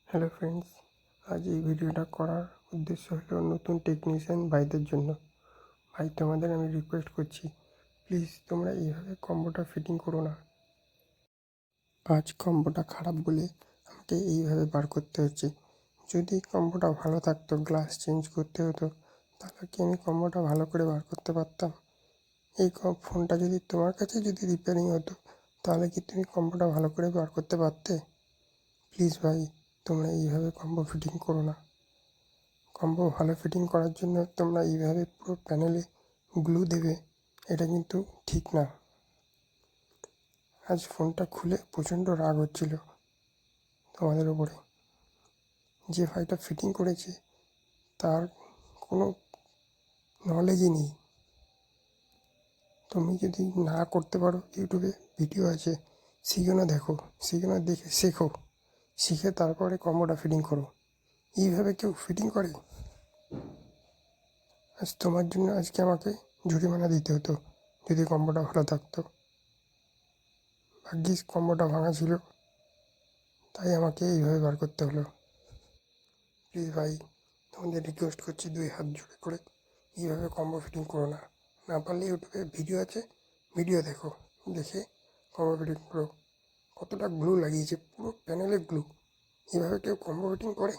Hello friends, আজ এই ভিডিওটা করার উদ্দেশ্য হলো নতুন টেকনিশিয়ান ভাইদের জন্য। ভাই, তোমাদের আমি রিকোয়েস্ট করছি, প্লিজ তোমরা এইভাবে কম্বোটা ফিটিং করো না। আজ কম্বোটা খারাপ বলে আমাকে এইভাবে বার করতে হচ্ছে। যদি কম্বোটা ভালো থাকতো, গ্লাস চেঞ্জ করতে হতো, তাহলে কি আমি কম্বোটা ভালো করে বার করতে পারতাম? এই ফোনটা যদি তোমার কাছে যদি রিপেয়ারিং হতো, তাহলে কি তুমি কম্বোটা ভালো করে বার করতে পারতে? প্লিজ ভাই, তোমরা এইভাবে কম্বো ফিটিং করো না। কম্বো ভালো ফিটিং করার জন্য তোমরা এইভাবে পুরো প্যানেলে গ্লু দেবে, এটা কিন্তু ঠিক না। আজ ফোনটা খুলে প্রচণ্ড রাগ হচ্ছিল তোমাদের ওপরে। যে ভাইটা ফিটিং করেছে তার কোনো নলেজই নেই। তুমি যদি না করতে পারো, ইউটিউবে ভিডিও আছে, সেখানে দেখো, সেখানে দেখে শেখো, শিখে তারপরে কম্বোটা ফিটিং করো। এইভাবে কেউ ফিটিং করে? আজ তোমার জন্য আজকে আমাকে জরিমানা দিতে হতো যদি কম্বোটা ভালো থাকতো। ভাগ্যিস কম্বোটা ভাঙা ছিল, তাই আমাকে এইভাবে বার করতে হলো। প্লিজ ভাই, তোমাদের রিকোয়েস্ট করছি, দুই হাত জোড়ে করে এইভাবে কম্বো ফিটিং করো না। না পারলে ইউটিউবে ভিডিও আছে, ভিডিও দেখো, দেখে কম্বো ফিটিং করো। কতটা গ্লু লাগিয়েছে, পুরো প্যানেলে গ্লু। এইভাবে কেউ কম্বো ফিটিং করে?